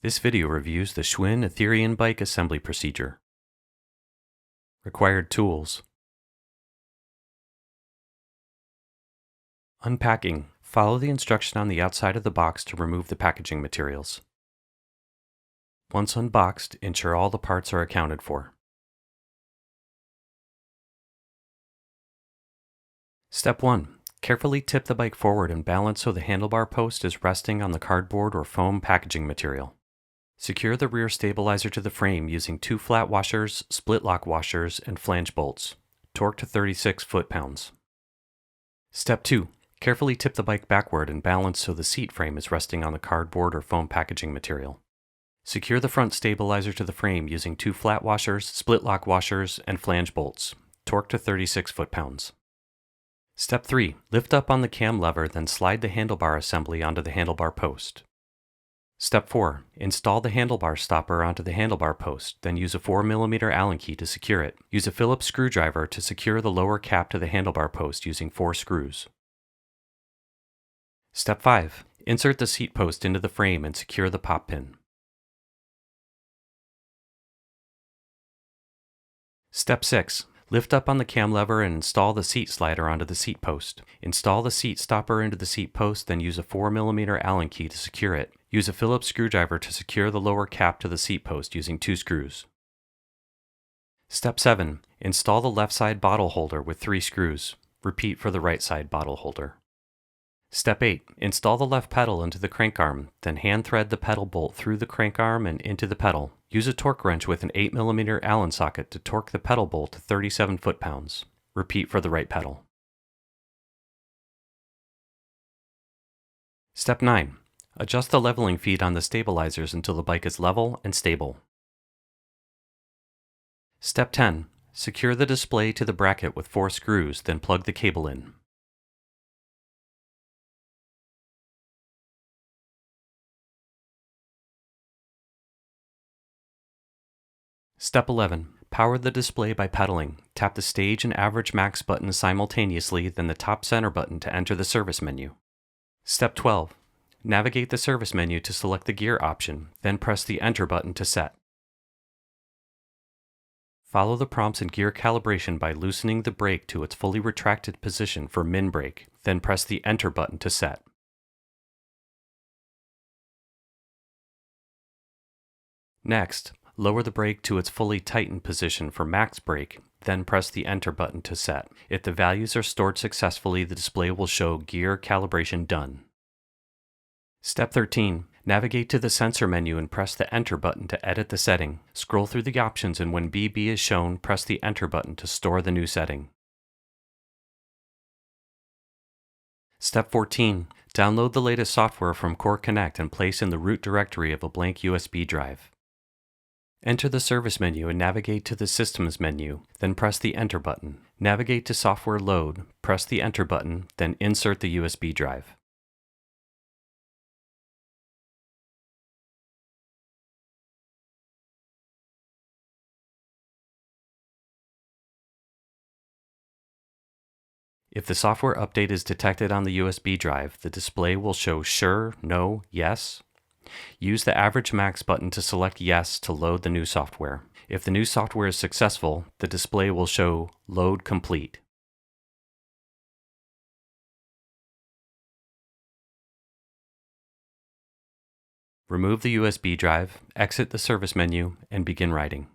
This video reviews the Schwinn Aetherion bike assembly procedure. Required tools. Unpacking. Follow the instruction on the outside of the box to remove the packaging materials. Once unboxed, ensure all the parts are accounted for. Step 1. Carefully tip the bike forward and balance so the handlebar post is resting on the cardboard or foam packaging material. Secure the rear stabilizer to the frame using 2 flat washers, split lock washers, and flange bolts. Torque to 36 foot-pounds. Step 2. Carefully tip the bike backward and balance so the seat frame is resting on the cardboard or foam packaging material. Secure the front stabilizer to the frame using 2 flat washers, split lock washers, and flange bolts. Torque to 36 foot-pounds. Step 3. Lift up on the cam lever, then slide the handlebar assembly onto the handlebar post. Step 4. Install the handlebar stopper onto the handlebar post, then use a 4mm Allen key to secure it. Use a Phillips screwdriver to secure the lower cap to the handlebar post using 4 screws. Step 5. Insert the seat post into the frame and secure the pop pin. Step 6. Lift up on the cam lever and install the seat slider onto the seat post. Install the seat stopper into the seat post, then use a 4mm Allen key to secure it. Use a Phillips screwdriver to secure the lower cap to the seat post using 2 screws. Step 7. Install the left side bottle holder with 3 screws. Repeat for the right side bottle holder. Step 8. Install the left pedal into the crank arm, then hand thread the pedal bolt through the crank arm and into the pedal. Use a torque wrench with an 8mm Allen socket to torque the pedal bolt to 37 foot-pounds. Repeat for the right pedal. Step 9. Adjust the leveling feet on the stabilizers until the bike is level and stable. Step 10. Secure the display to the bracket with 4 screws, then plug the cable in. Step 11. Power the display by pedaling. Tap the stage and average max buttons simultaneously, then the top center button to enter the service menu. Step 12. Navigate the service menu to select the gear option, then press the enter button to set. Follow the prompts in gear calibration by loosening the brake to its fully retracted position for min brake, then press the enter button to set. Next, lower the brake to its fully tightened position for max brake, then press the enter button to set. If the values are stored successfully, the display will show gear calibration done. Step 13. Navigate to the sensor menu and press the enter button to edit the setting. Scroll through the options, and when BB is shown, press the enter button to store the new setting. Step 14. Download the latest software from Core Connect and place in the root directory of a blank USB drive. Enter the service menu and navigate to the Systems menu, then press the Enter button. Navigate to Software Load, press the Enter button, then insert the USB drive. If the software update is detected on the USB drive, the display will show Sure, No, Yes. Use the average max button to select Yes to load the new software. If the new software is successful, the display will show Load Complete. Remove the USB drive, exit the service menu, and begin riding.